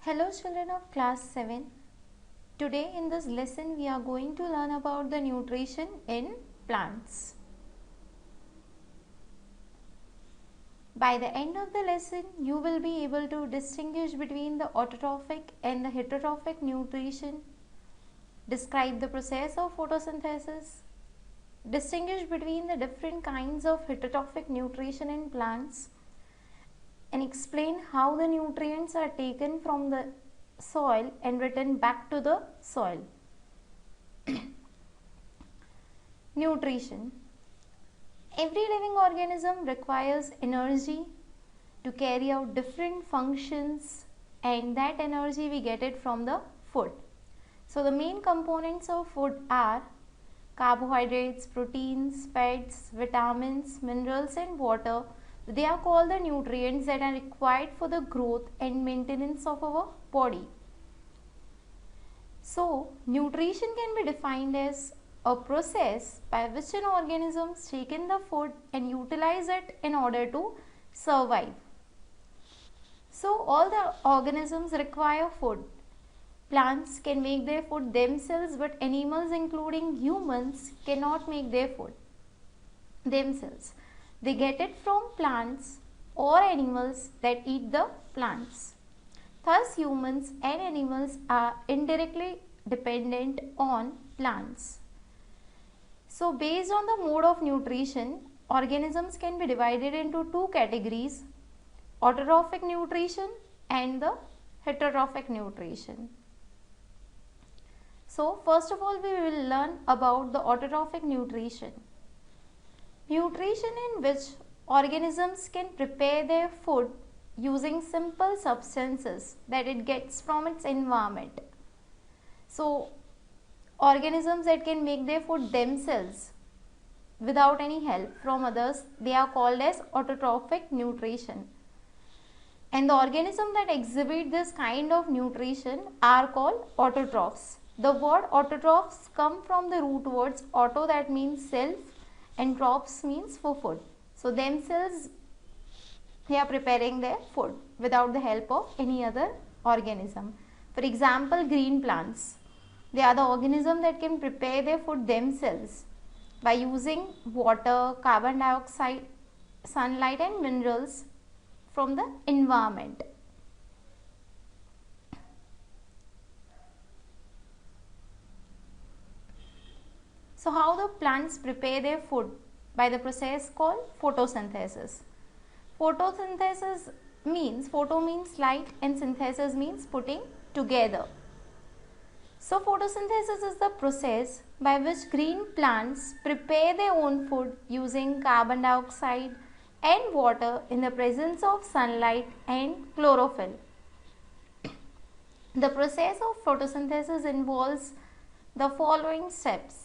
Hello children of class 7. Today in this lesson we are going to learn about the nutrition in plants. By the end of the lesson you will be able to distinguish between the autotrophic and the heterotrophic nutrition, describe the process of photosynthesis, distinguish between the different kinds of heterotrophic nutrition in plants, and explain how the nutrients are taken from the soil and returned back to the soil. Nutrition. Every living organism requires energy to carry out different functions, and that energy we get it from the food. So the main components of food are carbohydrates, proteins, fats, vitamins, minerals and water. They are called the nutrients that are required for the growth and maintenance of our body. So, nutrition can be defined as a process by which an organism takes in the food and utilize it in order to survive. So, all the organisms require food. Plants can make their food themselves, but animals including humans cannot make their food themselves. They get it from plants or animals that eat the plants. Thus, humans and animals are indirectly dependent on plants. So, based on the mode of nutrition, organisms can be divided into two categories: autotrophic nutrition and the heterotrophic nutrition. So, first of all, we will learn about the autotrophic nutrition. Nutrition in which organisms can prepare their food using simple substances that it gets from its environment. So, organisms that can make their food themselves without any help from others, they are called as autotrophic nutrition. And the organisms that exhibit this kind of nutrition are called autotrophs. The word autotrophs come from the root words auto, that means self, and trophs means for food. So themselves they are preparing their food without the help of any other organism. For example, green plants. They are the organisms that can prepare their food themselves by using water, carbon dioxide, sunlight and minerals from the environment. So how the plants prepare their food? By the process called photosynthesis. Photosynthesis means, photo means light and synthesis means putting together. So photosynthesis is the process by which green plants prepare their own food using carbon dioxide and water in the presence of sunlight and chlorophyll. The process of photosynthesis involves the following steps.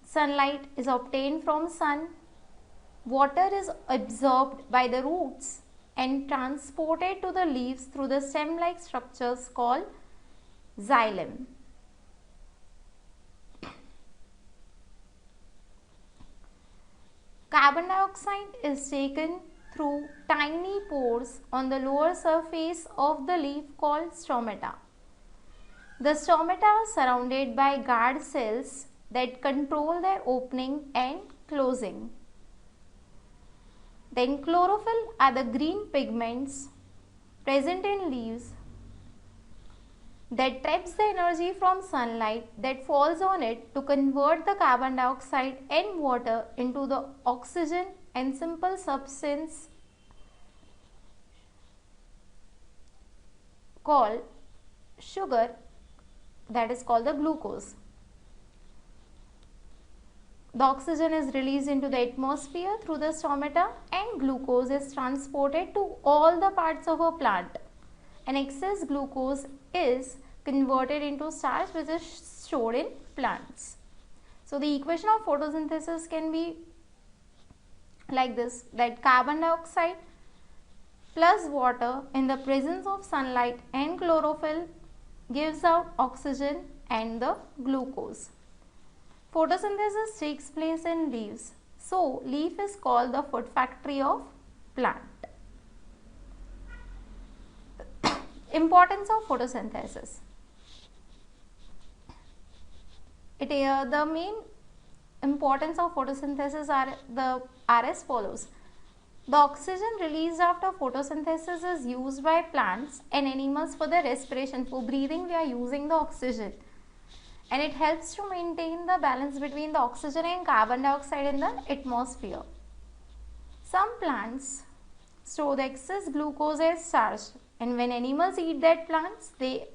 Sunlight is obtained from sun, water is absorbed by the roots and transported to the leaves through the stem-like structures called xylem. Carbon dioxide is taken through tiny pores on the lower surface of the leaf called stomata. The stomata are surrounded by guard cells that control their opening and closing. Then chlorophyll are the green pigments present in leaves that traps the energy from sunlight that falls on it to convert the carbon dioxide and water into the oxygen and simple substance called sugar, that is called the glucose. The oxygen is released into the atmosphere through the stomata and glucose is transported to all the parts of a plant. And excess glucose is converted into starch, which is stored in plants. So the equation of photosynthesis can be like this, that carbon dioxide plus water in the presence of sunlight and chlorophyll gives out oxygen and the glucose. Photosynthesis takes place in leaves. So, leaf is called the food factory of plant. Importance of photosynthesis. The main importance of photosynthesis are as follows. The oxygen released after photosynthesis is used by plants and animals for their respiration. For breathing, we are using the oxygen, and it helps to maintain the balance between the oxygen and carbon dioxide in the atmosphere. Some plants store the excess glucose as starch, and when animals eat that plants, they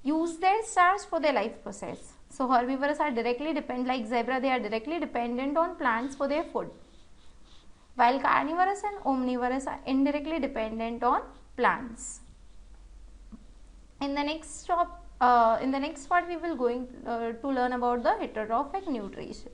use that starch for their life process. So herbivores are directly dependent, like zebra, they are directly dependent on plants for their food, while carnivorous and omnivorous are indirectly dependent on plants. In the next part, we will going to learn about the heterotrophic nutrition.